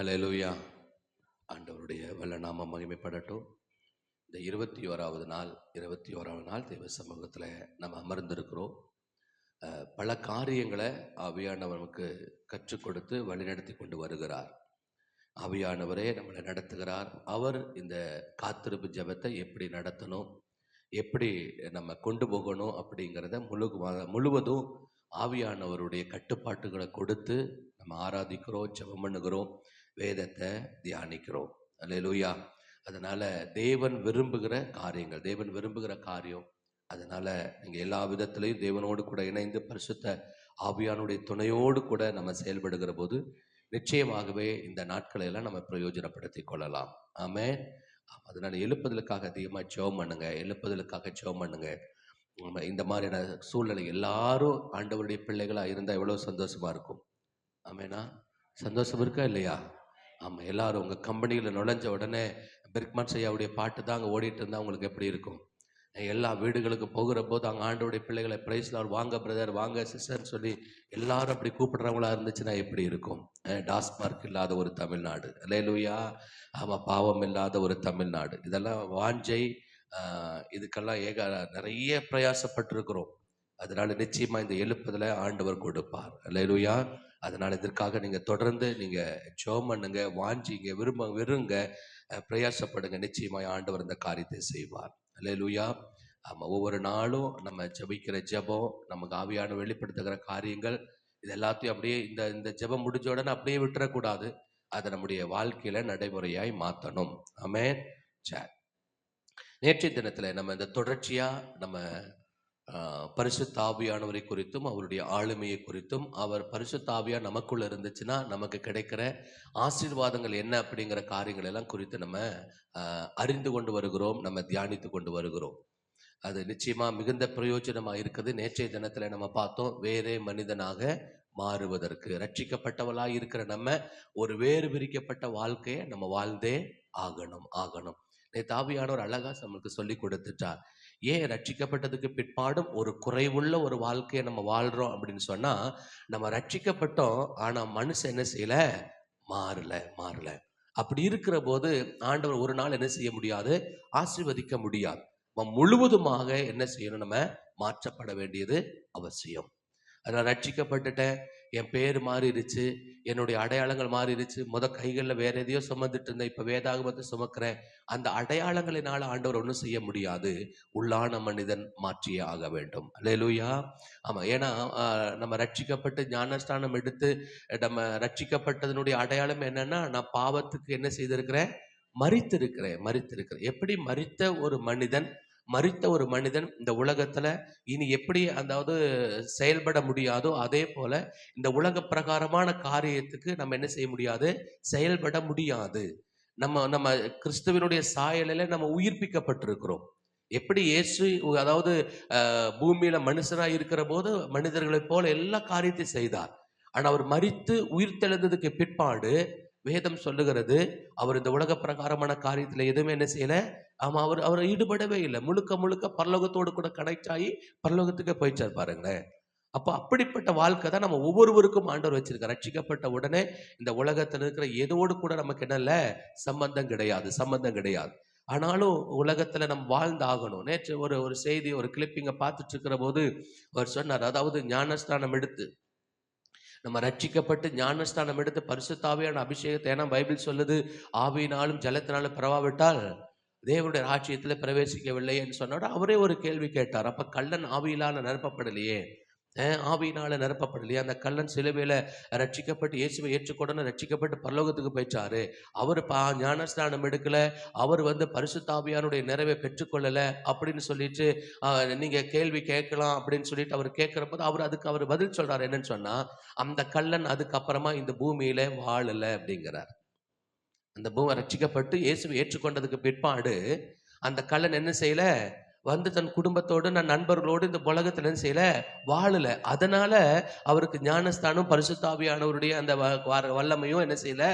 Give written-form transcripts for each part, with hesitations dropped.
ஹல்லேலூயா. ஆண்டவருடைய வல்ல நாமம் மகிமைப்படட்டும். இந்த 21வது நாள் 21வது நாள் தேவ சமூகத்தில் நம்ம அமர்ந்திருக்கிறோம். பல காரியங்களை ஆவியானவர் நமக்கு கற்றுக் கொடுத்து வழிநடத்தி கொண்டு வருகிறார். ஆவியானவரே நம்மளை நடத்துகிறார். அவர் இந்த காத்திருப்பு ஜெபத்தை எப்படி நடத்தணும், எப்படி நம்ம கொண்டு போகணும் அப்படிங்கிறத முழுவதும் ஆவியானவருடைய கட்டுப்பாட்டுகளை கொடுத்து நம்ம ஆராதிக்கிறோம், ஜெபம் பண்ணுகிறோம், வேதத்தை தியானிக்கிறோம். அல்லேலூயா. அதனால தேவன் விரும்புகிற காரியம். அதனால நீங்க எல்லா விதத்திலையும் தேவனோடு கூட இணைந்து பரிசுத்த ஆவியானுடைய துணையோடு கூட நம்ம செயல்படுகிற போது நிச்சயமாகவே இந்த நாட்களை எல்லாம் நம்ம பிரயோஜனப்படுத்திக் கொள்ளலாம். ஆமென். அதனால எழுப்புதலுக்காக அதிகமாக ஜெபம் பண்ணுங்க. நம்ம இந்த மாதிரியான சூழ்நிலை எல்லாரும் ஆண்டவருடைய பிள்ளைகளா இருந்தா எவ்வளவு சந்தோஷமா இருக்கும். ஆமேனா? சந்தோஷம் இருக்கா இல்லையா? ஆமாம். எல்லாரும் உங்கள் கம்பெனியில் நுழைஞ்ச உடனே பெர்க்மான் ஐயாவுடைய பாட்டு தான் அங்கே ஓடிட்டு இருந்தால் உங்களுக்கு எப்படி இருக்கும்? எல்லா வீடுகளுக்கு போகிற போது அங்கே ஆண்டோடைய பிள்ளைகளை பிரைஸ்ல வாங்க பிரதர், வாங்க சிஸ்டர்னு சொல்லி எல்லாரும் அப்படி கூப்பிடுறவங்களா இருந்துச்சுன்னா எப்படி இருக்கும்? டாஸ்மார்க் இல்லாத ஒரு தமிழ்நாடு, அல்லேலூயா. ஆமாம், பாவம் இல்லாத ஒரு தமிழ்நாடு. இதெல்லாம் வாஞ்சை, இதுக்கெல்லாம் நிறைய பிரயாசப்பட்டிருக்கிறோம். அதனால நிச்சயமா இந்த எழுப்புதலை ஆண்டவர் கொடுப்பார். அல்லேலூயா. அதனால இதற்காக நீங்க தொடர்ந்து நீங்க ஜெபம் பண்ணுங்க, வாஞ்சிங்க, விருங்க, பிரயாசப்படுங்க. நிச்சயமாய் ஆண்டவர் இந்த காரியத்தை செய்வார். அல்லேலூயா. ஆமா, ஒவ்வொரு நாளும் நம்ம ஜெபிக்கிற ஜெபம், நமக்கு ஆவியான வெளிப்படுத்துகிற காரியங்கள், இது எல்லாத்தையும் அப்படியே இந்த ஜெபம் முடிஞ்ச உடனே அப்படியே விட்டுறக்கூடாது. அதை நம்முடைய வாழ்க்கையில நடைமுறையாய் மாற்றணும். ஆமென். சரி, நேற்றைய தினத்துல நம்ம இந்த தொடர்ச்சியா நம்ம பரிசுத்த ஆவியானவரை குறித்தும் அவருடைய ஆளுமையை குறித்தும், அவர் பரிசுத்த ஆவியா நமக்குள்ள இருந்துச்சுன்னா நமக்கு கிடைக்கிற ஆசீர்வாதங்கள் என்ன அப்படிங்கிற காரியங்கள் எல்லாம் குறித்து நம்ம அறிந்து கொண்டு வருகிறோம், நம்ம தியானித்து கொண்டு வருகிறோம். அது நிச்சயமா மிகுந்த பிரயோஜனமா இருக்குது. நேற்றைய தினத்துல நம்ம பார்த்தோம், வேறே மனிதனாக மாறுவதற்கு ரட்சிக்கப்பட்டவளாய் இருக்கிற நம்ம ஒரு வேறு பிரிக்கப்பட்ட வாழ்க்கையை நம்ம வாழ்ந்தே ஆகணும். நேற்று ஆவியானவர் அழகா நம்மளுக்கு சொல்லி கொடுத்துட்டார். ஏன் ரட்சிக்கப்பட்டதுக்கு பிற்பாடும் ஒரு குறைவுள்ள ஒரு வாழ்க்கையை நம்ம வாழ்றோம் அப்படின்னு சொன்னா, நம்ம ரட்சிக்கப்பட்டோம், ஆனா மனுஷன் என்ன செய்யல? மாறல. அப்படி இருக்கிற போது ஆண்டவர் ஒரு நாள் என்ன செய்ய முடியாது? ஆசீர்வதிக்க முடியாது. முழுவதுமாக என்ன செய்யணும்? நம்ம மாற்றப்பட வேண்டியது அவசியம். அதனால் ரட்சிக்கப்பட்டுட்டேன், என் பேர் மாறிடுச்சு, என்னுடைய அடையாளங்கள் மாறிடுச்சு. கைகளில் வேற எதையோ சுமந்துட்டு இருந்தேன், இப்போ வேதாகமத்தை சுமக்கிறேன். அந்த அடையாளங்களினால ஆண்டவர் ஒன்றும் செய்ய முடியாது. உள்ளான மனிதன் மாற்றியே ஆக வேண்டும். அல்லேலூயா. ஆமாம். ஏன்னா நம்ம ரட்சிக்கப்பட்டு ஞானஸ்தானம் எடுத்து நம்ம ரட்சிக்கப்பட்டதனுடைய அடையாளம் என்னன்னா, நான் பாவத்துக்கு என்ன செய்திருக்கிறேன்? மரித்திருக்கிறேன். எப்படி மரித்த ஒரு மனிதன் இந்த உலகத்துல இனி எப்படி அதாவது செயல்பட முடியாதோ, அதே போல இந்த உலக பிரகாரமான காரியத்துக்கு நம்ம என்ன செய்ய முடியாது? செயல்பட முடியாது. நம்ம கிறிஸ்துவனுடைய சாயலில நம்ம உயிர்ப்பிக்கப்பட்டிருக்கிறோம். எப்படி இயேசு அதாவது பூமியில மனுஷனா இருக்கிற போது மனிதர்களைப் போல எல்லா காரியத்தையும் செய்தார். ஆனா அவர் மரித்து உயிர் தெழுந்ததுக்கு பிற்பாடு வேதம் சொல்லுகிறது, அவர் இந்த உலக பிரகாரமான காரியத்துல எதுவுமே என்ன செய்யல. ஆமா, அவர் ஈடுபடவே இல்லை. முழுக்க பரலோகத்தோடு கூட கனெக்ட் ஆகி பரலோகத்துக்கு போயிச்சார் பாருங்களேன். அப்போ அப்படிப்பட்ட வாழ்க்கை தான் நம்ம ஒவ்வொருவருக்கும் ஆண்டவர் வச்சிருக்கார். ரட்சிக்கப்பட்ட உடனே இந்த உலகத்தில் இருக்கிற எதோடு கூட நமக்கு என்ன இல்லை? சம்பந்தம் கிடையாது. ஆனாலும் உலகத்துல நம்ம வாழ்ந்தாகணும். நேற்று ஒரு செய்தி, ஒரு கிளிப்பிங்கை பார்த்துட்டு இருக்கிற போது அவர் சொன்னார், அதாவது ஞானஸ்தானம் எடுத்து நம்ம ரட்சிக்கப்பட்டு ஞானஸ்தானம் எடுத்து பரிசுத்த ஆவியான அபிஷேகத்தை, ஏன்னா பைபிள் சொல்லுது, ஆவியினாலும் ஜலத்தினாலும் பிறவாவிட்டால் தேவனுடைய ராஜ்யத்தில் பிரவேசிக்கவில்லை என்று சொன்னோட அவரே ஒரு கேள்வி கேட்டார். அப்ப கள்ளன் ஆவியினால நிரப்பப்படலையே, அந்த கள்ளன் சிலுவையில ரட்சிக்கப்பட்டு இயேசுவை ஏற்றுக்கொண்டு ரட்சிக்கப்பட்டு பரலோகத்துக்கு போயிட்டாரு. அவர் ஞானஸ்தானம் எடுக்கல, அவர் பரிசுத்த ஆவியானுடைய நிறைவை பெற்றுக்கொள்ளல அப்படின்னு சொல்லிட்டு நீங்க கேள்வி கேட்கலாம் அப்படின்னு சொல்லிட்டு அவர் கேட்கிற போது அவர் பதில் சொல்றாரு. என்னன்னு சொன்னா, அந்த கள்ளன் அதுக்கப்புறமா இந்த பூமியில வாழல அப்படிங்கிறார். அந்த பூமி ரட்சிக்கப்பட்டு இயேசுவை ஏற்றுக்கொண்டதுக்கு பிற்பாடு அந்த கள்ளன் என்ன செய்யல? தன் குடும்பத்தோடு, நான் நண்பர்களோடு இந்த உலகத்துல என்ன செய்யல? வாழல. அதனால அவருக்கு ஞானஸ்தானம் பரிசுத்த ஆவியானவருடைய அந்த வல்லமையும் என்ன செய்யல?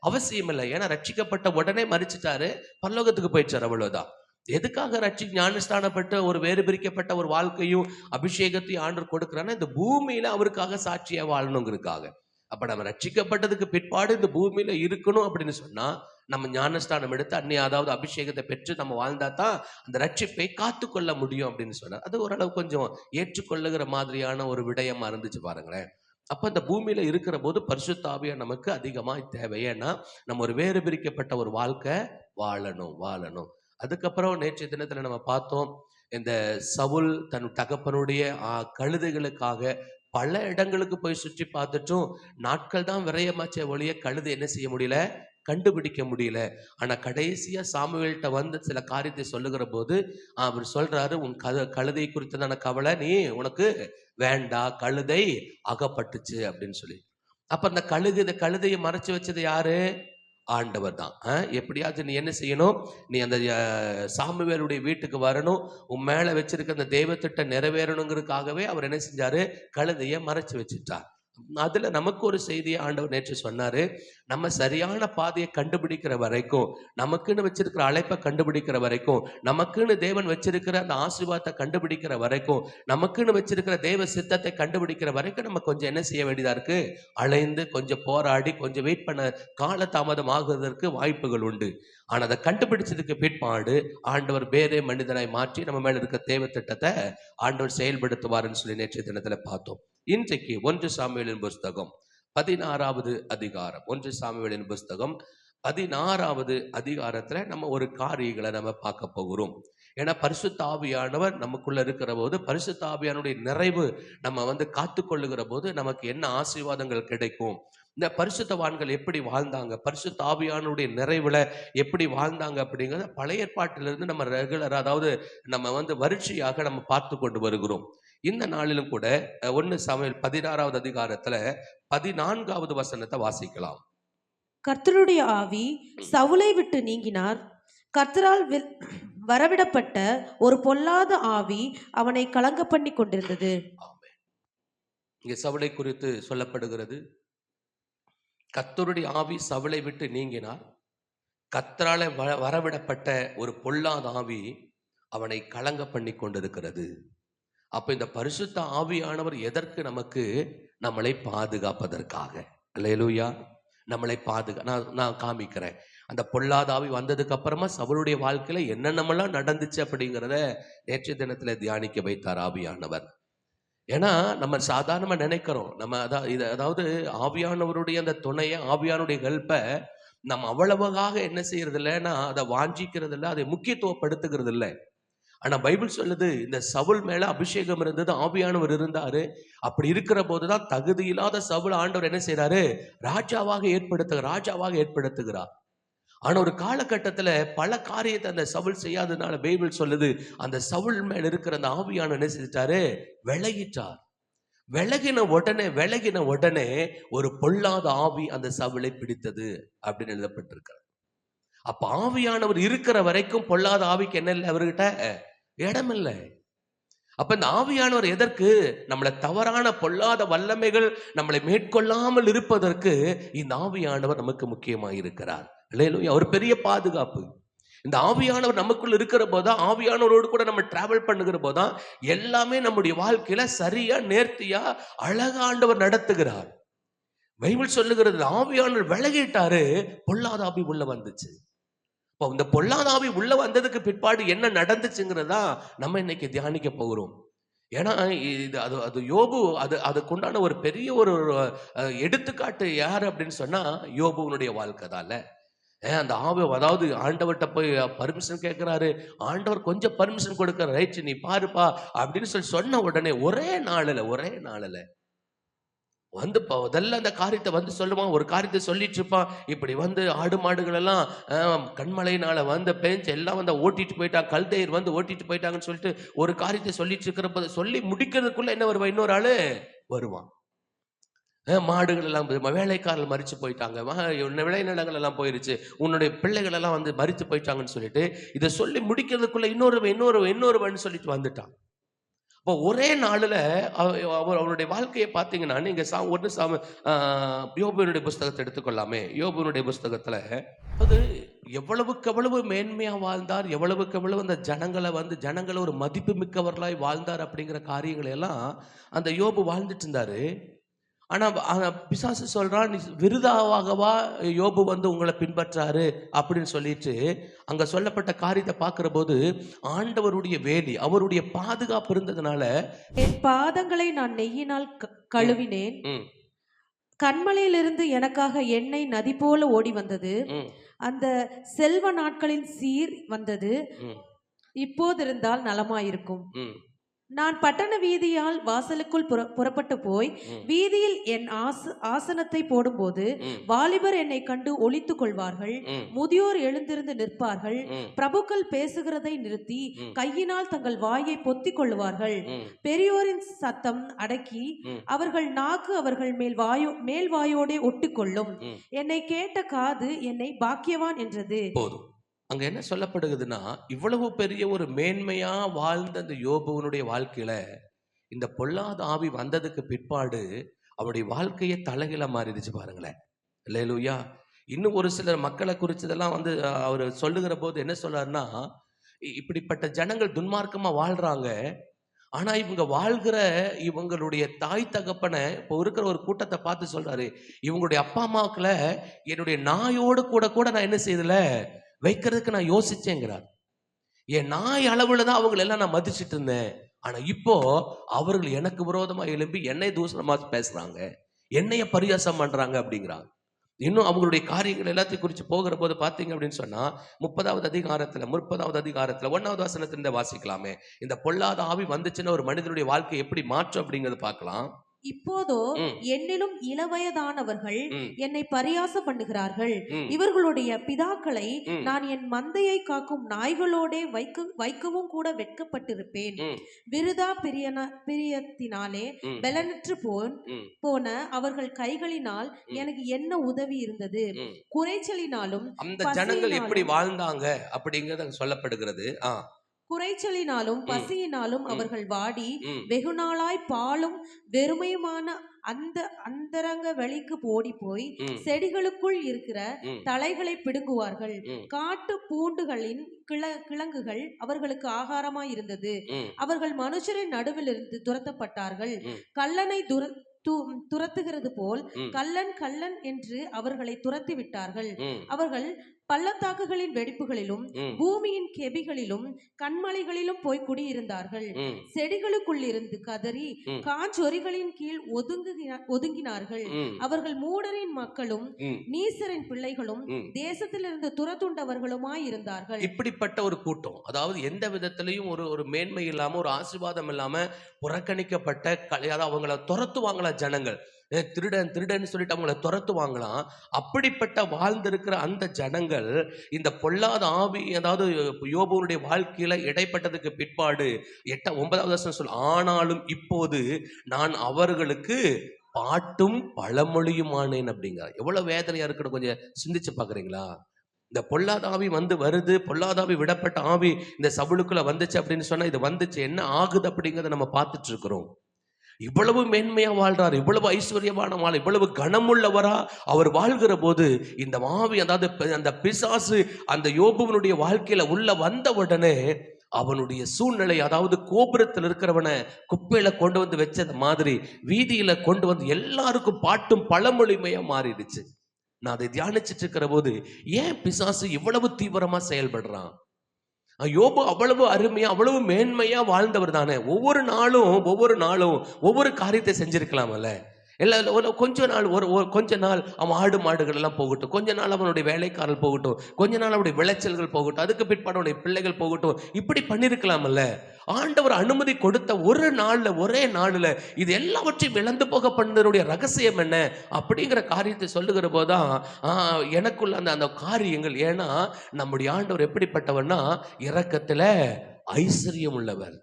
அவசியம் இல்லை. ஏன்னா ரட்சிக்கப்பட்ட உடனே மரிச்சிட்டாரு, பரலோகத்துக்கு போயிடுச்சார், அவ்வளவுதான். எதுக்காக ஞானஸ்தானப்பட்ட ஒரு வேறு பிரிக்கப்பட்ட ஒரு வாழ்க்கையும் அபிஷேகத்தையும் ஆண்டவர் கொடுக்கிறான்னா, இந்த பூமியில அவருக்காக சாட்சியா வாழணுங்கிறதுக்காக. அப்ப நம்ம ரட்சிக்கப்பட்டதுக்கு பிற்பாடு இந்த பூமியில இருக்கணும் அப்படின்னு சொன்னா நம்ம ஞானஸ்தானம் எடுத்து அதாவது அபிஷேகத்தை பெற்று நம்ம வாழ்ந்தா தான் அந்த ரட்சிப்பை காத்து கொள்ள முடியும் அப்படின்னு சொன்னார். அது ஓரளவு கொஞ்சம் ஏற்றுக்கொள்ளுகிற மாதிரியான ஒரு விடயமா இருந்துச்சு பாருங்களேன். அப்ப இந்த பூமியில இருக்கிற போது பரிசுத்த ஆவியானவர் நமக்கு அதிகமா தேவை. ஏன்னா நம்ம ஒரு வேறு பிரிக்கப்பட்ட ஒரு வாழ்க்கை வாழணும். அதுக்கப்புறம் நேற்றைய தினத்துல நம்ம பார்த்தோம், இந்த சவுல் தன் தகப்பனுடைய கழுதைகளுக்காக பல இடங்களுக்கு போய் சுற்றி பார்த்துட்டும் நாட்கள் தான் விரயமாச்சே ஒழிய கழுதை என்ன செய்ய முடியல, கண்டுபிடிக்க முடியல. ஆனா கடைசியா சாமுவேல்கிட்ட வந்து சில காரியத்தை சொல்லுகிற போது அவர் சொல்றாரு, உன் கழுதை குறித்ததான கவலை நீ உனக்கு வேண்டாம், கழுதை அகப்பட்டுச்சு அப்படின்னு சொல்லி. அப்ப அந்த கழுதையை மறைச்சு வச்சது யாரு? ஆண்டவர் தான். எப்படியாவது நீ என்ன செய்யணும், நீ அந்த சாமுவேலுடைய வீட்டுக்கு வரணும், உன் மேல வச்சிருக்க அந்த தெய்வ திட்டம் நிறைவேறணுங்கிறதுக்காகவே அவர் என்ன செஞ்சாரு, கழுதையை மறைச்சு வச்சுட்டார். அதுல நமக்கு ஒரு செய்தியை ஆண்டவர் நேற்று சொன்னாரு, நம்ம சரியான பாதையை கண்டுபிடிக்கிற வரைக்கும், நமக்குன்னு வச்சிருக்கிற அழைப்பை கண்டுபிடிக்கிற வரைக்கும், நமக்குன்னு தேவன் வச்சிருக்கிற அந்த ஆசீர்வாதத்தை கண்டுபிடிக்கிற வரைக்கும், நமக்குன்னு வச்சிருக்கிற தேவ சித்தத்தை கண்டுபிடிக்கிற வரைக்கும் நம்ம கொஞ்சம் என்ன செய்ய வேண்டியதா இருக்கு, அலைந்து கொஞ்சம் போராடி கொஞ்சம் வெயிட் பண்ண கால தாமதம் ஆகுவதற்கு வாய்ப்புகள் உண்டு. ஆனா அதை கண்டுபிடிச்சதுக்கு பிற்பாடு ஆண்டவர் வேறே மனிதனாய் மாற்றி நம்ம மேல இருக்க தேவ திட்டத்தை ஆண்டவர் செயல்படுத்துவார்னு சொல்லி நேற்றைய தினத்துல பார்த்தோம். இன்றைக்கு 1 சாமுவேலின் புஸ்தகம் 16வது அதிகாரம், 1 சாமுவேலின் புஸ்தகம் 16வது அதிகாரத்துல நம்ம ஒரு காரியங்களை நம்ம பார்க்க போகிறோம். ஏன்னா பரிசுத்த ஆவியானவர் நமக்குள்ள இருக்கிற போது, பரிசுத்த ஆவியானுடைய நிறைவு நம்ம காத்துக்கொள்ளுகிற போது நமக்கு என்ன ஆசீர்வாதங்கள் கிடைக்கும், இந்த பரிசுத்தவான்கள் எப்படி வாழ்ந்தாங்க, பரிசுத்த ஆவியானுடைய நிறைவுல எப்படி வாழ்ந்தாங்க அப்படிங்கிறத பழைய ஏற்பாட்டிலிருந்து நம்ம ரெகுலர், அதாவது நம்ம வரிசையாக நம்ம பார்த்து கொண்டு வருகிறோம். இந்த நாளிலும் கூட 1 சாமுவேல் 16வது அதிகாரத்துல 14வது வசனத்தை வாசிக்கலாம். கர்த்தருடைய ஆவி சவுலை விட்டு நீங்கினார். கர்த்தரால் வரவிடப்பட்ட ஒரு பொல்லாத ஆவி அவனை கலங்க பண்ணி கொண்டிருந்தது. இங்க சவுலை குறித்து சொல்லப்படுகிறது. கர்த்தருடைய ஆவி சவுலை விட்டு நீங்கினார். கர்த்தரால வரவிடப்பட்ட ஒரு பொல்லாத ஆவி அவனை கலங்க பண்ணி கொண்டிருக்கிறது. அப்ப இந்த பரிசுத்த ஆவியானவர் எதற்கு? நமக்கு நம்மளை பாதுகாப்பதற்காக. அல்லேலூயா. நம்மளை நான் காமிக்கிறேன். அந்த பொல்லாத ஆவி வந்ததுக்கு அப்புறமா சவுளுடைய வாழ்க்கையில என்னென்னமெல்லாம் நடந்துச்சு அப்படிங்கிறத நேற்றைய தினத்துல தியானிக்க வைத்தார் ஆவியானவர். ஏன்னா நம்ம சாதாரணமா நினைக்கிறோம், நம்ம அதாவது ஆவியானவருடைய அந்த துணையை, ஆவியானுடைய ஹெல்ப்பை நம்ம அவ்வளவாக என்ன செய்யறது இல்லைன்னா அதை வாஞ்சிக்கிறது இல்லை, அதை முக்கியத்துவப்படுத்துகிறது இல்லை. ஆனா பைபிள் சொல்லுது, இந்த சவுல் மேல அபிஷேகம் இருந்தது, ஆவியானவர் இருந்தாரு. அப்படி இருக்கிற போதுதான் தகுதி இல்லாத சவுல் ஆண்டவர் என்ன செய்யறாரு, ராஜாவாக ஏற்படுத்துகிறார். ஆனா ஒரு காலகட்டத்துல பல காரியத்தை அந்த சவுல் செய்யாததுனால பைபிள் சொல்லுது, அந்த சவுல் மேல இருக்கிற அந்த ஆவியானவர் என்ன செஞ்சிட்டாரு, விலகிட்டார். விலகின உடனே ஒரு பொல்லாத ஆவி அந்த சவுளை பிடித்தது அப்படின்னு எழுதப்பட்டிருக்கிறது. அப்ப ஆவியானவர் இருக்கிற வரைக்கும் பொல்லாத ஆவிக்கு என்ன இல்லை, அவர்கிட்ட இடம் இல்லை. அப்ப இந்த ஆவியானவர் எதற்கு? நம்மளை தவறான பொல்லாத வல்லமைகள் நம்மளை மேற்கொள்ளாமல் இருப்பதற்கு இந்த ஆவியானவர் நமக்கு முக்கியமாக இருக்கிறார். ஒரு பெரிய பாதுகாப்பு. இந்த ஆவியானவர் நமக்குள்ள இருக்கிற போதுதான், ஆவியானவரோடு கூட நம்ம டிராவல் பண்ணுகிற போதுதான் எல்லாமே நம்முடைய வாழ்க்கையில சரியா நேர்த்தியா அழகா ஆண்டவர் நடத்துகிறார். பைபிள் சொல்லுகிறது, ஆவியானவர் விலகிட்டாரு, பொல்லாத ஆவி உள்ள வந்துச்சு. இப்போ இந்த பொல்லாத ஆவி உள்ள வந்ததுக்கு பிற்பாடு என்ன நடந்துச்சுங்கிறதா நம்ம இன்னைக்கு தியானிக்க போகிறோம். ஏன்னா இது அது யோபு, அதுக்குண்டான ஒரு பெரிய ஒரு எடுத்துக்காட்டு யார் அப்படின்னு சொன்னா யோபுனுடைய வாழ்க்கை தான். அந்த ஆவி, அதாவது ஆண்டவர்கிட்ட போய் பர்மிஷன் கேட்கிறாரு, ஆண்டவர் கொஞ்சம் பர்மிஷன் கொடுக்கிற, ரைட் நீ பாருப்பா அப்படின்னு சொன்ன உடனே ஒரே நாளில் முதல்ல அந்த காரியத்தை சொல்லுவான். ஒரு காரியத்தை சொல்லிட்டு இருப்பான், இப்படி ஆடு மாடுகள் எல்லாம் கண்மலையினால பேஞ்சு எல்லாம் ஓட்டிட்டு போயிட்டாங்க, கல்தையர் ஓட்டிட்டு போயிட்டாங்கன்னு சொல்லிட்டு ஒரு காரியத்தை சொல்லிட்டு இருக்கிறப்ப சொல்லி முடிக்கிறதுக்குள்ள என்ன வருவான், இன்னொரு ஆளு வருவான். மாடுகள் எல்லாம் வேலைக்காரர்கள் மறிச்சு போயிட்டாங்க, விளைநிலங்கள் எல்லாம் போயிருச்சு, உன்னுடைய பிள்ளைகள் எல்லாம் மறித்து போயிட்டாங்கன்னு சொல்லிட்டு இதை சொல்லி முடிக்கிறதுக்குள்ள இன்னொருவன் சொல்லிட்டு வந்துட்டான். இப்போ ஒரே நாளில் அவருடைய வாழ்க்கையை பார்த்தீங்கன்னா, நீங்க யோபுனுடைய புஸ்தகத்தை எடுத்துக்கொள்ளாமே. யோபுனுடைய புஸ்தகத்துல அது எவ்வளவுக்கு எவ்வளவு மேன்மையா வாழ்ந்தார், எவ்வளவுக்கு எவ்வளவு அந்த ஜனங்களை ஒரு மதிப்பு மிக்கவர்களாய் வாழ்ந்தார் அப்படிங்கிற காரியங்களை எல்லாம் அந்த யோபு வாழ்ந்துட்டு இருந்தாரு. ஆனா பிசாசு சொல்றான், நீ விருதாவாகவா யோபு வந்து உங்களை பின்பற்றாரு அப்படின்னு சொல்லிட்டு அங்க சொல்லப்பட்ட காரியத்தை பார்க்கிற போது ஆண்டவருடைய வேலி, அவருடைய பாதுகாப்பு இருந்ததுனால என் பாதங்களை நான் நெய்யினால் கழுவினேன். ம், கண்மலையிலிருந்து எனக்காக எண்ணெய் நதி போல ஓடி வந்தது. ம், அந்த செல்வ நாட்களின் சீர் வந்தது. ம், இப்போதிருந்தால் நலமாயிருக்கும். ம், நான் பட்டண வீதியால் வாசலுக்குள் புறப்பட்டு போய் ம், வீதியில் என் ஆசனத்தை போடும்போது ம், வாலிபர் என்னை கண்டு ஒளித்துக் கொள்வார்கள். ம், முதியோர் எழுந்திருந்து நிற்பார்கள். ம், பிரபுக்கள் பேசுகிறதை நிறுத்தி ம், கையினால் தங்கள் வாயை பொத்திக் கொள்வார்கள். ம், பெரியோரின் சத்தம் அடக்கி ம், அவர்கள் நாக்கு அவர்கள் மேல் வாயோடே ஒட்டிக்கொள்ளும். ம். என்னை கேட்ட காது என்னை பாக்கியவான் என்றது. போதும். அங்க என்ன சொல்லப்படுகிறதுனா, இவ்வளவு பெரிய ஒரு மேன்மையா வாழ்ந்த அந்த யோபுவனுடைய வாழ்க்கையில இந்த பொல்லாத ஆவி வந்ததுக்கு பிற்பாடு அவருடைய வாழ்க்கையே தலைகீழா மாறிடுச்சு பாருங்களேன். அல்லேலூயா. இன்னும் ஒரு சிலர் மக்களை குறிச்சதெல்லாம் வந்து அவர் சொல்லுகிற போது என்ன சொல்றாருன்னா, இப்படிப்பட்ட ஜனங்கள் துன்மார்க்கமா வாழ்றாங்க. ஆனா இவங்க வாழ்கிற இவங்களுடைய தாய் தகப்பனை இப்போ இருக்கிற ஒரு கூட்டத்தை பார்த்து சொல்றாரு, இவங்களுடைய அப்பா அம்மாக்களை என்னுடைய நாயோடு கூட கூட நான் என்ன செய்யல வைக்கிறதுக்கு நான் யோசிச்சேங்கிறார். என் நாய் அளவுல தான் அவங்களை எல்லாம் நான் மதிச்சிட்டு இருந்தேன். ஆனா இப்போ அவர்கள் எனக்கு விரோதமா எழும்பி என்னை தூசணமா பேசுறாங்க, என்னைய பரியாசம் பண்றாங்க அப்படிங்கிறாங்க. இன்னும் அவங்களுடைய காரியங்கள் எல்லாத்தையும் குறித்து போகிற போது பார்த்தீங்க அப்படின்னு சொன்னா 30வது அதிகாரத்துல 1வது வசனத்திலிருந்து வாசிக்கலாமே. இந்த பொல்லாத ஆவி வந்துச்சுன்னா ஒரு மனிதனுடைய வாழ்க்கை எப்படி மாற்றும் அப்படிங்கறத பார்க்கலாம். இப்போதோ ம், என்னிலும் இளவயதானவர்கள் ம், என்னை பரியாசம் பண்ணுகிறார்கள். ம், இவர்களுடைய பிதாக்களை ம், நான் என் மந்தையை காக்கும் நாய்களோடே வைக்கவும் கூட வெட்கப்பட்டிருப்பேன். ம், விருதா பிரியத்தினாலே ம், பலனற்று ம், போன அவர்கள் கைகளினால் ம், எனக்கு என்ன உதவி இருந்தது? ம். குறைச்சலினாலும் அந்த ஜனங்கள் எப்படி பசியினாலும் வாழ்ந்தாங்க அப்படிங்கிறது அங்க சொல்லப்படுகிறது. குறைச்சலினாலும் ம், பசியினாலும் ம், அவர்கள் வாடி ம், வெகுநாளாய் பாலும் வெறுமையுமான அந்த அந்தரங்க வெளிக்கு ஓடி போய் ம், செடிகளுக்குள் இருக்கிற ம், தளைகளை பிடுங்குவார்கள். ம், காட்டு பூண்டுகளின் கிழங்குகள் அவர்களுக்கு ஆகாரமாய் இருந்தது. ம், அவர்கள் மனுஷரின் நடுவிலிருந்து துரத்தப்பட்டார்கள். ம், கள்ளனை துரத்துகிறது போல் ம், கள்ளன் என்று அவர்களை துரத்தி விட்டார்கள். ம், அவர்கள் பள்ளத்தாக்குகளின் வெடிப்புகளிலும் ம், பூமியின் கெபிகளிலும் கண்மலைகளிலும் போய் குடியிருந்தார்கள். ம், செடிகளுக்குள்ளிருந்து கதறி ம், காஞ்சொரிகளின் கீழ் ஒதுங்கினார்கள். ம், அவர்கள் மூடரின் மக்களும் ம், நீசரின் பிள்ளைகளும் ம். தேசத்திலிருந்து துரத்துண்டவர்களுமாய் இருந்தார்கள். இப்படிப்பட்ட ஒரு கூட்டம், அதாவது எந்த விதத்திலையும் ஒரு ஒரு மேன்மை இல்லாம ஒரு ஆசீர்வாதம் இல்லாம புறக்கணிக்கப்பட்ட அதாவது அவங்கள துரத்துவாங்களா ஜனங்கள். திருடன் திருடன் சொல்லிட்டு அவங்கள துரத்துவாங்களாம். அப்படிப்பட்ட வாழ்ந்திருக்கிற அந்த ஜனங்கள் இந்த பொல்லாத ஆவி அதாவது யோபுனுடைய வாழ்க்கையில இடைப்பட்டதுக்கு பிற்பாடு 9வது வசனம் சொல்ல, ஆனாலும் இப்போது நான் அவர்களுக்கு பாட்டும் பழமொழியுமானேன் அப்படிங்கிறார். எவ்வளவு வேதனையா இருக்குன்னு கொஞ்சம் சிந்திச்சு பாக்குறீங்களா? இந்த பொல்லாத ஆவி வருது, பொல்லாத ஆவி விடப்பட்ட ஆவி இந்த சவுலுக்குள்ள வந்துச்சு அப்படின்னு சொன்னா இது வந்துச்சு என்ன ஆகுது அப்படிங்கிறத நம்ம பார்த்துட்டு இருக்கிறோம். இவ்வளவு மேன்மையா வாழ்றார், இவ்வளவு ஐஸ்வர்யமான வாழ், இவ்வளவு கனமுள்ளவரா அவர் வாழ்கிற போது இந்த ஆவி அதாவது அந்த பிசாசு அந்த யோபுவனுடைய வாழ்க்கையில உள்ள வந்த உடனே அவனுடைய சூழ்நிலை, அதாவது கோபுரத்தில் இருக்கிறவனை குப்பையில கொண்டு வந்து வச்சது மாதிரி வீதியில கொண்டு வந்து எல்லாருக்கும் பாட்டும் பழமொழிமையா மாறிடுச்சு. நான் அதை தியானிச்சுட்டு இருக்கிற போது ஏன் பிசாசு இவ்வளவு தீவிரமா செயல்படுறான்? யோபு அவ்வளவு அருமையா அவ்வளவு மேன்மையா வாழ்ந்தவர் தானே. ஒவ்வொரு நாளும் ஒவ்வொரு காரியத்தை செஞ்சிருக்கலாம்ல. கொஞ்ச நாள் அவன் ஆடு மாடுகள் எல்லாம் போகட்டும், கொஞ்ச நாள் அவனுடைய வேலைக்காரர்கள் போகட்டும், கொஞ்ச நாள் அவனுடைய விளைச்சல்கள் போகட்டும், அதுக்கு பிற்பாடு அவனுடைய பிள்ளைகள் போகட்டும், இப்படி பண்ணிருக்கலாம்ல. ஆண்டவர் அனுமதி கொடுத்த ஒரே நாள்ல இது எல்லாவற்றையும் இழந்து போக பண்ணதனுடைய ரகசியம் என்ன அப்படிங்கிற காரியத்தை சொல்லுகிற போதுதான் எனக்குள்ள அந்த காரியங்கள். ஏன்னா நம்முடைய ஆண்டவர் எப்படிப்பட்டவர்னா இரக்கத்துல ஐஸ்வர்யம் உள்ளவர்,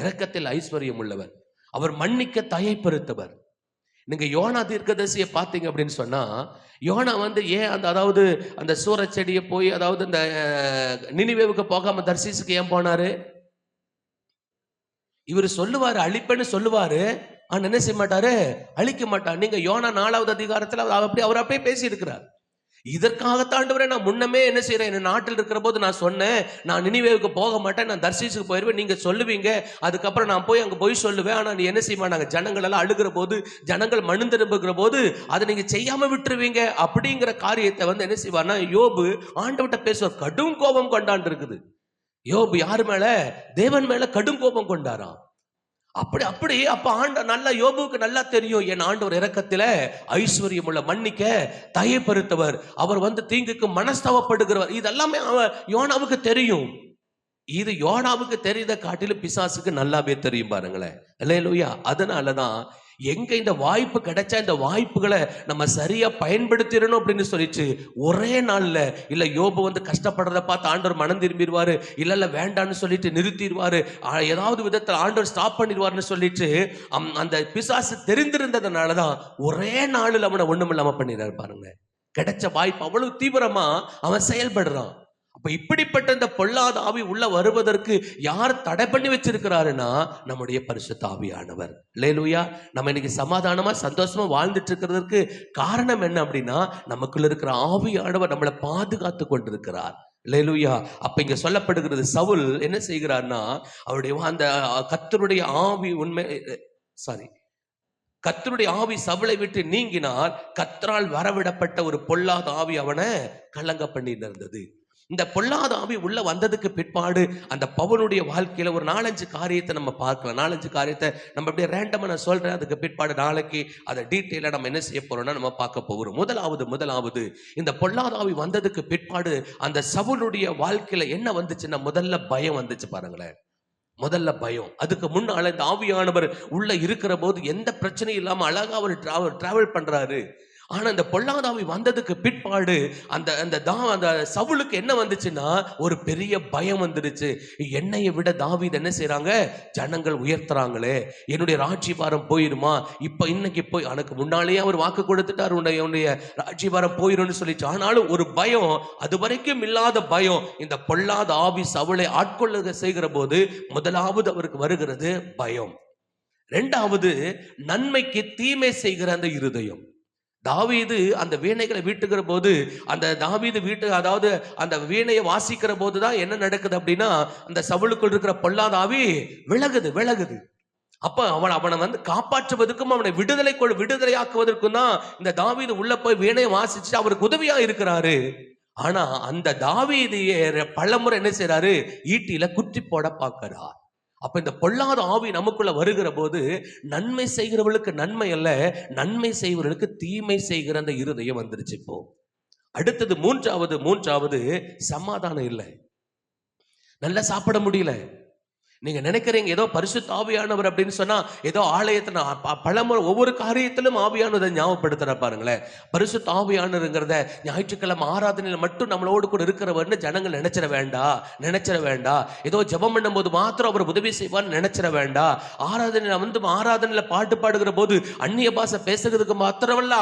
இரக்கத்தில் ஐஸ்வர்யம் உள்ளவர். அவர் மன்னிக்க தயைப்படுத்தவர். நீங்க யோனா தீர்க்கதரிசியை பார்த்தீங்க அப்படின்னு சொன்னா, யோனா ஏன் அதாவது அந்த சூர செடியை போய் அதாவது இந்த நினிவேவுக்கு போகாம தர்சீசுக்கு ஏன் போனாரு? இவர் சொல்லுவாரு அழிப்பேன்னு சொல்லுவாரு, ஆனா என்ன செய்ய மாட்டாரு, அழிக்க மாட்டார். நீங்க யோனா 4வது அதிகாரத்துல அவர் அப்படியே பேசி இருக்கிறார். இதற்காகத்தான் ஆண்டவரே நான் முன்னமே என்ன செய்யறேன், என் நாட்டில் இருக்கிற போது நான் சொன்னேன், நான் நினிவேவுக்கு போக மாட்டேன், நான் தர்சீசுக்கு போயிருவேன், நீங்க சொல்லுவீங்க, அதுக்கப்புறம் நான் போய் அங்க போய் சொல்லுவேன். ஆனா நீ என்ன செய்ய மாட்டாங்க, ஜனங்கள் எல்லாம் அழுகிற போது, ஜனங்கள் மனு திரும்புகிற போது அதை நீங்க செய்யாம விட்டுருவீங்க அப்படிங்கிற காரியத்தை வந்து என்ன செய்வார்னா யோபு ஆண்டவர்கிட்ட பேசுவார். கடும் கோபம் கொண்டாண்டு இருக்குது. யோபு யாரு மேல? தேவன் மேல கடும் கோபம் கொண்டாராம். அப்ப நல்ல யோபுவுக்கு நல்லா தெரியும், என் ஆண்டவர் இரக்கத்தில ஐஸ்வர்யம் உள்ள, மன்னிக்க தயப்படுத்தவர், அவர் வந்து தீங்குக்கு மனஸ்தாபப்படுகிறவர். இதெல்லாமே யோனாவுக்கு தெரியும். இது யோனாவுக்கு தெரிந்த காட்டிலும் பிசாசுக்கு நல்லாவே தெரியும் பாருங்களேன். அல்லேலூயா. அதனாலதான் எங்க இந்த வாய்ப்பு கிடைச்சா இந்த வாய்ப்புகளை நம்ம சரியா பயன்படுத்திடணும் அப்படின்னு சொல்லிட்டு ஒரே நாள்ல இல்ல யோபு வந்து கஷ்டப்படுறத பார்த்து ஆண்டவர் மனம் திரும்பிடுவாரு, இல்ல வேண்டான்னு சொல்லிட்டு நிறுத்திடுவாரு, ஏதாவது விதத்தில் ஆண்டவர் ஸ்டாப் பண்ணிடுவாருன்னு சொல்லிட்டு அந்த பிசாசு தெரிந்திருந்ததுனாலதான் ஒரே நாளில் அவனை ஒண்ணுமில்லாம பண்ணிடுறாரு பாருங்க. கிடைச்ச வாய்ப்பு அவ்வளவு தீவிரமா அவன் செயல்படுறான். அப்ப இப்படிப்பட்ட இந்த பொல்லாத ஆவி உள்ள வருவதற்கு யார் தடை பண்ணி வச்சிருக்கிறாருன்னா நம்முடைய பரிசுத்த ஆவியானவர். அல்லேலூயா. நம்ம இன்னைக்கு சமாதானமா சந்தோஷமா வாழ்ந்துட்டு இருக்கிறதுக்கு காரணம் என்ன அப்படின்னா, நமக்குள்ள இருக்கிற ஆவியானவர் நம்மளை பாதுகாத்து கொண்டிருக்கிறார். அல்லேலூயா. அப்ப இங்க சொல்லப்படுகிறது, சவுல் என்ன செய்கிறார்னா, அவருடைய அந்த கர்த்தருடைய ஆவி சவுலை விட்டு நீங்கினார். கர்த்தரால் வரவிடப்பட்ட ஒரு பொல்லாத ஆவி அவனை கலங்க பண்ணி இருந்தது. இந்த பொல்லாத ஆவி உள்ள வந்ததுக்கு பிற்பாடு அந்த பவுலுடைய வாழ்க்கையில ஒரு 4-5 காரியத்தை நம்ம பார்க்கலாம். 4-5 காரியத்தை நம்ம அப்படியே ரேண்டமா நான் சொல்றேன். அதுக்கு பிற்பாடு நாளைக்கு அதை டீட்டெயிலா நம்ம என்ன செய்ய போறோம்னா நம்ம பார்க்க போகிறோம். முதலாவது இந்த பொல்லாத ஆவி வந்ததுக்கு பிற்பாடு அந்த சவுலுடைய வாழ்க்கையில என்ன வந்துச்சுன்னா, முதல்ல பயம் வந்துச்சு பாருங்களேன். முதல்ல பயம். அதுக்கு முன்னால இந்த ஆவியானவர் உள்ள இருக்கிற போது எந்த பிரச்சனையும் இல்லாம அழகா அவர் டிராவல் பண்றாரு. ஆனா இந்த பொல்லாதாவி வந்ததுக்கு பிற்பாடு அந்த சவுலுக்கு என்ன வந்துச்சுன்னா, ஒரு பெரிய பயம் வந்துருச்சு. என்னைய விட தாவீது என்ன செய்யறாங்க, ஜனங்கள் உயர்த்துறாங்களே, என்னுடைய ராஜ்யபாரம் போயிருமா, இப்ப இன்னைக்கு போய் எனக்கு முன்னாலேயே அவர் வாக்கு கொடுத்துட்டார், உன்னுடைய ராஜ்யபாரம் போயிரும்னு சொல்லிச்சு. ஆனாலும் ஒரு பயம், அது வரைக்கும் இல்லாத பயம் இந்த பொல்லாத ஆவி சவுளை ஆட்கொள்ள செய்கிற போது முதலாவது அவருக்கு வருகிறது பயம். இரண்டாவது, நன்மைக்கு தீமை செய்கிற அந்த இருதயம். தாவீது அந்த வீணைகளை வீட்டுகிற போது, அந்த தாவீது அதாவது அந்த வீணையை வாசிக்கிற போதுதான் என்ன நடக்குது அப்படின்னா, அந்த சவுலுக்குள் இருக்கிற பொல்லாத ஆவி விலகுது. அப்ப அவனை வந்து காப்பாற்றுவதற்கும் அவனை விடுதலையாக்குவதற்கும் தான் இந்த தாவீது உள்ள போய் வீணையை வாசிச்சு அவருக்கு உதவியா இருக்கிறாரு. ஆனா அந்த தாவீதையே பலமுறை என்ன செய்யறாரு, ஈட்டியில குத்தி போட பார்க்கிறார். அப்ப இந்த பொல்லாத ஆவி நமக்குள்ள வருகிற போது, நன்மை செய்கிறவர்களுக்கு நன்மை அல்ல, நன்மை செய்கிறவர்களுக்கு தீமை செய்கிற அந்த இருதயம் வந்துருச்சு. இப்போ அடுத்தது மூன்றாவது சமாதானம் இல்லை. நல்லா சாப்பிட முடியல. நீங்க நினைக்கிறீங்க ஏதோ பரிசுத்த ஆவியானவர் அப்படின்னு சொன்னா ஏதோ ஆலயத்துல பலமுறை ஒவ்வொரு காரியத்திலும் ஆவியானதை ஞாபகப்படுத்துற பாருங்களேன். பரிசுத்த ஆவியானவர்ங்கிறத ஞாயிற்றுக்கிழமை ஆராதனையில மட்டும் நம்மளோடு கூட இருக்கிறவர்னு ஜனங்கள் நினைச்சிட வேண்டாம். ஏதோ ஜெபம் பண்ணும் போது மாத்திரம் அவர் உதவி செய்வார்னு நினைச்சிட வேண்டாம். ஆராதனையில பாட்டு பாடுகிற போது அந்நிய பாஷை பேசுறதுக்கு மாத்திரமல்ல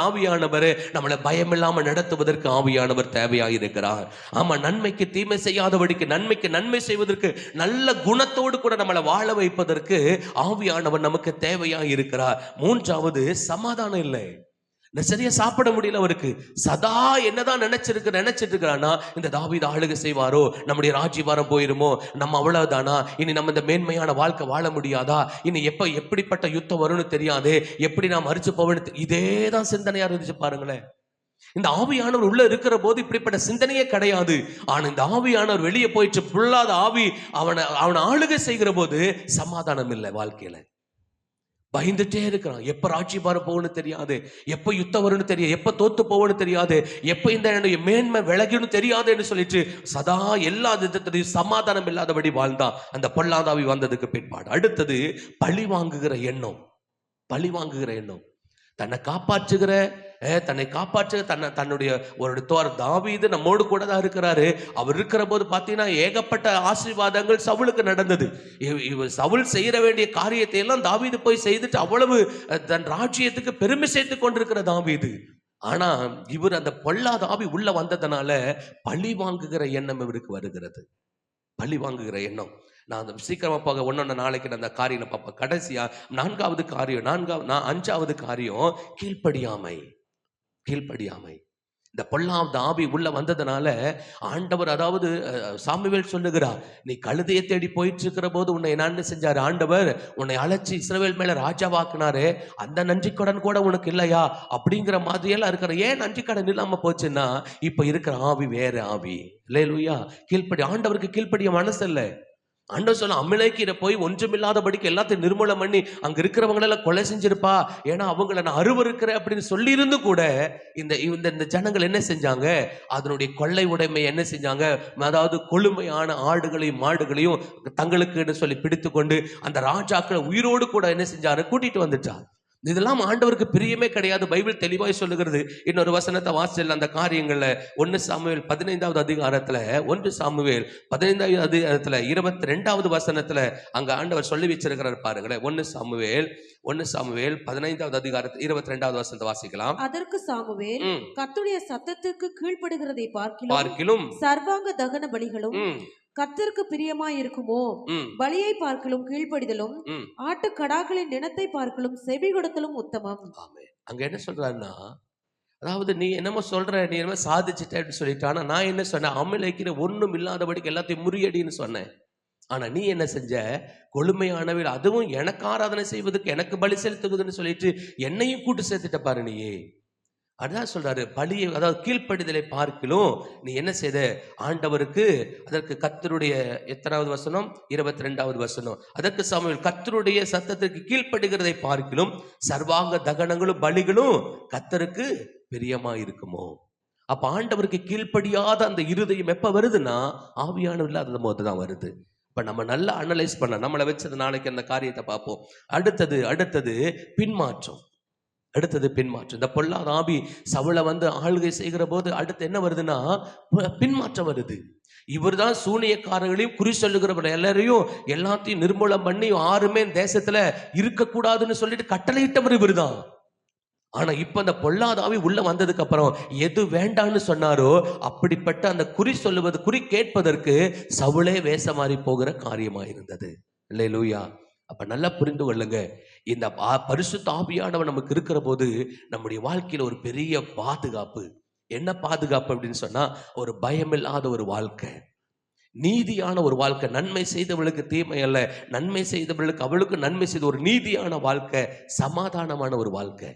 ஆவியானவர் நம்மளை பயம் இல்லாம நடத்துவதற்கு ஆவியானவர் தேவையாயிருக்கிறார். ஆமா, நன்மைக்கு தீமை செய்யாதபடிக்கு, நன்மைக்கு நன்மை செய்வதற்கு, நல்ல குணத்தோடு கூட நம்மளை வாழ வைப்பதற்கு ஆவியானவர் நமக்கு தேவையா இருக்கிறார். மூன்றாவது, சமாதானம் இல்லை. சரியா சாப்பிட முடியல அவருக்கு. சதா என்னதான் நினைச்சிட்டு இருக்கிறானா, இந்த தாவீது ஆளுகை செய்வாரோ, நம்முடைய ராஜ்யபாரம் போயிருமோ, நம்ம அவ்வளவுதானா, இனி நம்ம இந்த மேன்மையான வாழ்க்கை வாழ முடியாதா, இனி எப்படிப்பட்ட யுத்தம் வரும்னு தெரியாதே, எப்படி நாம் மறிச்சு போவேன்னு, இதேதான் சிந்தனையா இருந்துச்சு பாருங்களேன். இந்த ஆவியானவர் உள்ள இருக்கிற போது இப்படிப்பட்ட சிந்தனையே கிடையாது. ஆனா இந்த ஆவியானவர் வெளியே போயிட்டு புல்லாத ஆவி அவனை ஆளுகை செய்கிற போது சமாதானம் இல்லை வாழ்க்கையில. பயந்துட்டே இருக்கிறான். எப்ப ராஜ்யபாரம் போகணும்னு தெரியாது, எப்ப யுத்தம் வரும்னு தெரியாது, எப்ப தோத்து போகணும்னு தெரியாது, எப்ப இந்த மேன்மை விலகணும் தெரியாதுன்னு சொல்லிட்டு சதா எல்லா விதத்திலையும் சமாதானம் இல்லாதபடி வாழ்ந்தான் அந்த பொல்லாதாவி வந்ததுக்கு பிற்பாடு. அடுத்தது பழி வாங்குகிற எண்ணம். தன்னை காப்பாற்று தன்னுடைய ஒரு தாவீது நம்மோடு கூட தான் இருக்கிறாரு. அவர் இருக்கிற போது பார்த்தீங்கன்னா ஏகப்பட்ட ஆசீர்வாதங்கள் சவுலுக்கு நடந்தது. சவுல் செய்ய வேண்டிய காரியத்தை எல்லாம் தாவீது போய் செய்துட்டு அவ்வளவு தன் ராஜ்யத்துக்கு பெருமை சேர்த்து கொண்டிருக்கிற தாவீது. ஆனா இவர் அந்த பொல்லாத ஆவி உள்ள வந்ததுனால பழி வாங்குகிற எண்ணம் இவருக்கு வருகிறது. பழி வாங்குகிற எண்ணம். நான் சீக்கிரமா போக ஒன்னொன்னு நாளைக்கு அந்த காரியம் பார்ப்பேன். கடைசியா அஞ்சாவது காரியம் கீழ்ப்படியாமை. இந்த பொல்லாத ஆவி உள்ள வந்ததுனால ஆண்டவர், அதாவது சாமுவேல் சொல்லுகிறார், நீ கழுதையை தேடி போயிட்டு இருக்கிற போது உன்னை என்னன்னு செஞ்சாரு ஆண்டவர், உன்னை அழைச்சி இஸ்ரவேல் மேல ராஜாவாக்குனாரு, அந்த நன்றி கடன் கூட உனக்கு இல்லையா அப்படிங்கிற மாதிரியெல்லாம் இருக்கிற. ஏன் நன்றி கடன் இல்லாம போச்சுன்னா, இப்ப இருக்கிற ஆவி வேற ஆவி. அல்லேலூயா. கீழ்ப்படி, ஆண்டவருக்கு கீழ்ப்படிய மனசு இல்லை. ஆண்டவர் சொல்ல, அமிலேக்கிற போய் ஒன்றுமில்லாதபடிக்கு எல்லாத்தையும் நிர்மூலம் பண்ணி அங்க இருக்கிறவங்களெல்லாம் கொலை செஞ்சிருப்பா, ஏன்னா அவங்கள நான் அருவருக்கிறேன் அப்படின்னு சொல்லி இருந்து கூட இந்த இந்த ஜனங்கள் என்ன செஞ்சாங்க, அதனுடைய கொள்ளை உடைமை என்ன செஞ்சாங்க, அதாவது கொழுமையான ஆடுகளையும் மாடுகளையும் தங்களுக்கு சொல்லி பிடித்து கொண்டு அந்த ராஜாக்களை உயிரோடு கூட என்ன செஞ்சாரு, கூட்டிட்டு வந்துட்டார். இதெல்லாம் ஆண்டவருக்கு பிரியமே கிடையாது. பைபிள் தெளிவாய் சொல்லுகிறது. இன்னொரு வசனத்தை வாசிச்சல் அந்த காரியங்கள்ல 1 சாமுவேல் 15வது அதிகாரத்துல 1 சாமுவேல் 15வது அதிகாரத்துல 22வது வசனத்துல அங்க ஆண்டவர் சொல்லி வச்சிருக்கிறார் பாருங்களேன். 1 சாமுவேல் 15வது அதிகாரத்துல 22வது வசனத்தை வாசிக்கலாம். அதற்கு சாமுவேல், கர்த்தருடைய சத்தத்துக்கு கீழ்ப்படுகிறதை பார்க்கிலும் சர்வாங்க தகன பலிகளும் கர்த்தருக்கு பிரியமாய் இருக்குமோ, பலியை பார்க்கலும் கீழ்ப்படிதலும் ஆட்டுக்கடாக்களின் நினத்தை பார்க்கலும் செவி கொடுத்தலும் உத்தமம். அங்க என்ன சொல்றாருன்னா, அதாவது நீ என்னமோ சொல்ற, நீ என்னமோ சாதிச்சுட்ட அப்படின்னு சொல்லிட்டு, ஆனா நான் என்ன சொன்னேன், அமலேக்கிற ஒண்ணும் இல்லாதபடிக்கு எல்லாத்தையும் முறியடின்னு சொன்னேன். ஆனா நீ என்ன செஞ்ச, கொழுமையானவில் அதுவும் எனக்கு ஆராதனை செய்வதற்கு, எனக்கு பலி செலுத்துவதுன்னு சொல்லிட்டு என்னையும் கூட்டு சேர்த்துட்ட பாரு நீயே. அதான் சொல்றாரு, பலியை, அதாவது கீழ்ப்படிதலை பார்க்கிலும் நீ என்ன செய்த ஆண்டவருக்கு, அதற்கு கர்த்தருடைய எத்தனாவது வசனம், 22வது வசனம், அதற்கு சாமுவேல், கர்த்தருடைய சத்தத்திற்கு கீழ்ப்படுகிறதை பார்க்கிலும் சர்வாங்க தகனங்களும் பலிகளும் கர்த்தருக்கு பிரியமா இருக்குமோ. அப்ப ஆண்டவருக்கு கீழ்ப்படியாத அந்த இருதயம் எப்ப வருதுன்னா, ஆவியானவர் இல்லாத போதுதான் வருது. இப்ப நம்ம நல்லா அனலைஸ் பண்ண, நம்மளை வச்சது நாளைக்கு அந்த காரியத்தை பார்ப்போம். அடுத்தது பின்மாற்றம். இந்த பொல்லாத ஆவி சவுலை ஆளுகை செய்கிற போது அடுத்து என்ன வருதுன்னா, பின்மாற்றம் வருது. இவர் தான் சூனியக்காரர்களையும் குறி சொல்லுகிறவர் எல்லாரையும் எல்லாத்தையும் நிர்மூலம் பண்ணி யாருமே தேசத்துல இருக்கக்கூடாதுன்னு சொல்லிட்டு கட்டளையிட்டவர் இவர் தான். ஆனா இப்ப அந்த பொல்லாத ஆவி உள்ள வந்ததுக்கு அப்புறம் எது வேண்டான்னு சொன்னாரோ அப்படிப்பட்ட அந்த குறி சொல்லுவது, குறி கேட்பதற்கு சவுலே வேஷம் மாறி போகிற காரியமா இருந்தது. அல்லேலூயா. அப்ப நல்லா புரிந்து கொள்ளுங்க, இந்த பரிசுத்த ஆவியானவர் நமக்கு இருக்கிற போது நம்முடைய வாழ்க்கையில ஒரு பெரிய பாதுகாப்பு. என்ன பாதுகாப்பு அப்படின்னு சொன்னா, ஒரு பயமில்லாத ஒரு வாழ்க்கை, நீதியான ஒரு வாழ்க்கை, நன்மை செய்தவளுக்கு தீமை அல்ல, நன்மை செய்தவளுக்கு அவளுக்கு நன்மை செய்த ஒரு நீதியான வாழ்க்கை, சமாதானமான ஒரு வாழ்க்கை.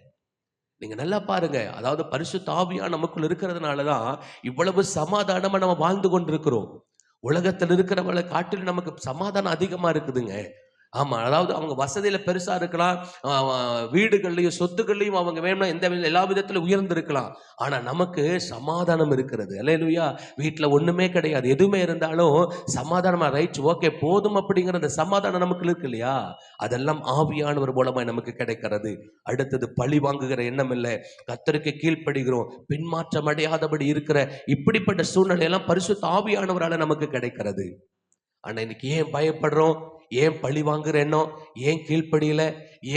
நீங்க நல்லா பாருங்க, அதாவது பரிசுத்த ஆவியா நமக்குள்ள இருக்கிறதுனாலதான் இவ்வளவு சமாதானமா நம்ம வாழ்ந்து கொண்டிருக்கிறோம். உலகத்தில் இருக்கிறவங்களை காட்டிலும் நமக்கு சமாதானம் அதிகமா இருக்குதுங்க. ஆமா, அதாவது அவங்க வசதியில பெருசா இருக்கலாம், வீடுகள்லயும் சொத்துக்கள்லையும் அவங்க வேணும்னா எந்த எல்லா விதத்திலும் உயர்ந்திருக்கலாம். ஆனா நமக்கு சமாதானம் இருக்கிறது. அல்லேலூயா. வீட்டுல ஒண்ணுமே கிடையாது, எதுவுமே இருந்தாலும் சமாதானமா, ரைட், ஓகே, போதும் அப்படிங்கிற அந்த சமாதானம் நமக்கு இருக்கு இல்லையா, அதெல்லாம் ஆவியானவர் மூலமா நமக்கு கிடைக்கிறது. அடுத்தது பழி வாங்குகிற எண்ணம் இல்லை, கர்த்தருக்கு கீழ்ப்படுகிறோம், பின்மாற்றம் அடையாதபடி இருக்கிற இப்படிப்பட்ட சூழ்நிலையெல்லாம் பரிசுத்த ஆவியானவரால நமக்கு கிடைக்கிறது. ஆனா இன்னைக்கு ஏன் பயப்படுறோம், ஏன் பழி வாங்குற எண்ணம், ஏன் கீழ்ப்படியில,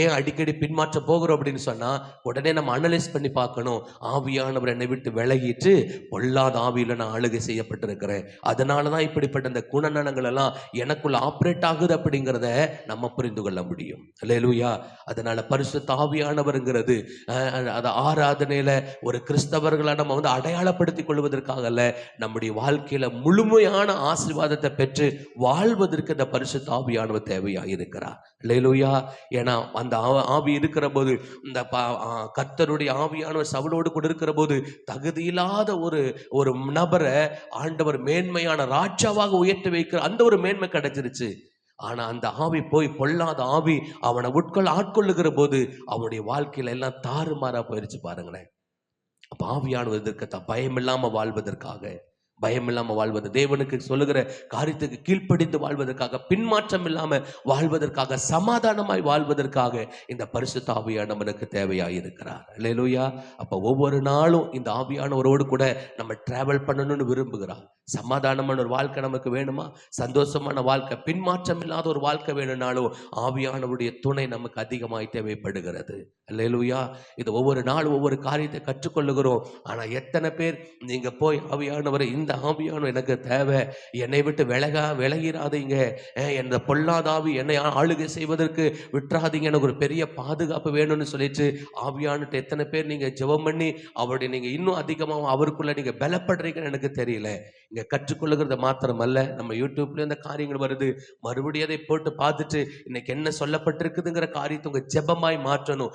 ஏன் அடிக்கடி பின்மாற்ற போகிறோம் அப்படின்னு சொன்னா, உடனே நம்ம அனலைஸ் பண்ணி பார்க்கணும். ஆவியானவர் என்னை விட்டு விலகிட்டு பொல்லாத ஆவியில நான் ஆளுகை செய்யப்பட்டிருக்கிறேன், அதனாலதான் இப்படிப்பட்ட இந்த குணநலங்கள் எல்லாம் எனக்குள்ள ஆப்ரேட் ஆகுது அப்படிங்கிறத நம்ம புரிந்து கொள்ள முடியும். அல்லேலூயா. அதனால பரிசுத்த ஆவியானவருங்கிறது அது ஆராதனையில ஒரு கிறிஸ்தவர்களை நம்ம அடையாளப்படுத்திக் கொள்வதற்காக அல்ல, நம்முடைய வாழ்க்கையில முழுமையான ஆசீர்வாதத்தை பெற்று வாழ்வதற்கு இந்த பரிசுத்த ஆவியானவர் தேவையா இருக்கிறார். அல்லேலூயா. ஏன்னா அந்த ஆவி இருக்கிற போது, இந்த கர்த்தருடைய ஆவியானவர் சவுலோடு கூட இருக்கிற போது தகுதியில்லாத ஒரு நபரை ஆண்டவர் மேன்மையான ராஜாவாக உயர்த்தி வைக்கிற அந்த ஒரு மேன்மை கிடைச்சிருச்சு. ஆனா அந்த ஆவி போய், பொல்லாத ஆவி அவனை ஆட்கொள்ளுகிற போது அவனுடைய வாழ்க்கையில எல்லாம் தாறுமாறா போயிருச்சு பாருங்களேன். அப்ப ஆவியானவர் இதற்கு பயம் இல்லாம வாழ்வதற்காக, தேவனுக்கு சொல்லுகிற காரியத்துக்கு கீழ்ப்படிந்து வாழ்வதற்காக, பின்மாற்றம் இல்லாம வாழ்வதற்காக, சமாதானமாய் வாழ்வதற்காக இந்த பரிசுத்த ஆவியானவர் நமக்கு தேவையாயிருக்கிறார். அல்லேலூயா. அப்ப ஒவ்வொரு நாளும் இந்த ஆவியானவரோடு கூட நம்ம டிராவல் பண்ணணும்னு விரும்புகிறார். சமாதானமான ஒரு வாழ்க்கை நமக்கு வேணுமா, சந்தோஷமான வாழ்க்கை, பின்மாற்றம் இல்லாத ஒரு வாழ்க்கை வேணும்னாலும் ஆவியானவருடைய துணை நமக்கு அதிகமாய் தேவைப்படுகிறது. அல்லேலூயா. இது ஒவ்வொரு நாளும் ஒவ்வொரு காரியத்தை கற்றுக்கொள்ளுகிறோம். ஆனா எத்தனை பேர் நீங்க போய் ஆவியானவரை இந்த இந்த ஆவியானவர் எனக்கு தேவை, என்னை விட்டு விலகிராதீங்க, என்ற பொல்லாத ஆவி என்னை ஆளுகை செய்வதற்கு விட்டுறாதீங்க, எனக்கு ஒரு பெரிய பாதுகாப்பு வேணும்னு சொல்லிட்டு ஆவியானுட்டு எத்தனை பேர் நீங்க ஜெபம் பண்ணி அவருடைய நீங்க இன்னும் அதிகமாக அவருக்குள்ள நீங்க பலப்படுறீங்கன்னு எனக்கு தெரியல. இங்க கற்றுக்கொள்ளுகிறது மாத்திரமல்ல, நம்ம யூடியூப்ல இந்த காரியங்கள் வருது, மறுபடியும் அதை போட்டு பார்த்துட்டு இன்னைக்கு என்ன சொல்லப்பட்டிருக்குதுங்கிற காரியத்தை உங்க ஜெபமாய் மாற்றணும்.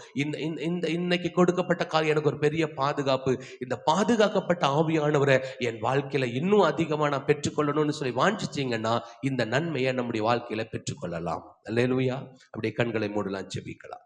இன்னைக்கு கொடுக்கப்பட்ட காரியம் எனக்கு ஒரு பெரிய பாதுகாப்பு, இந்த பாதுகாக்கப்பட்ட ஆவியானவரை என் வாழ்க்கையில இன்னும் அதிகமா நான் பெற்றுக்கொள்ளணும்னு சொல்லி வாஞ்சிச்சீங்கன்னா இந்த நன்மையை நம்முடைய வாழ்க்கையில பெற்றுக்கொள்ளலாம். அல்லேலூயா. அப்படியே கண்களை மூடலாம், ஜெபிக்கலாம்.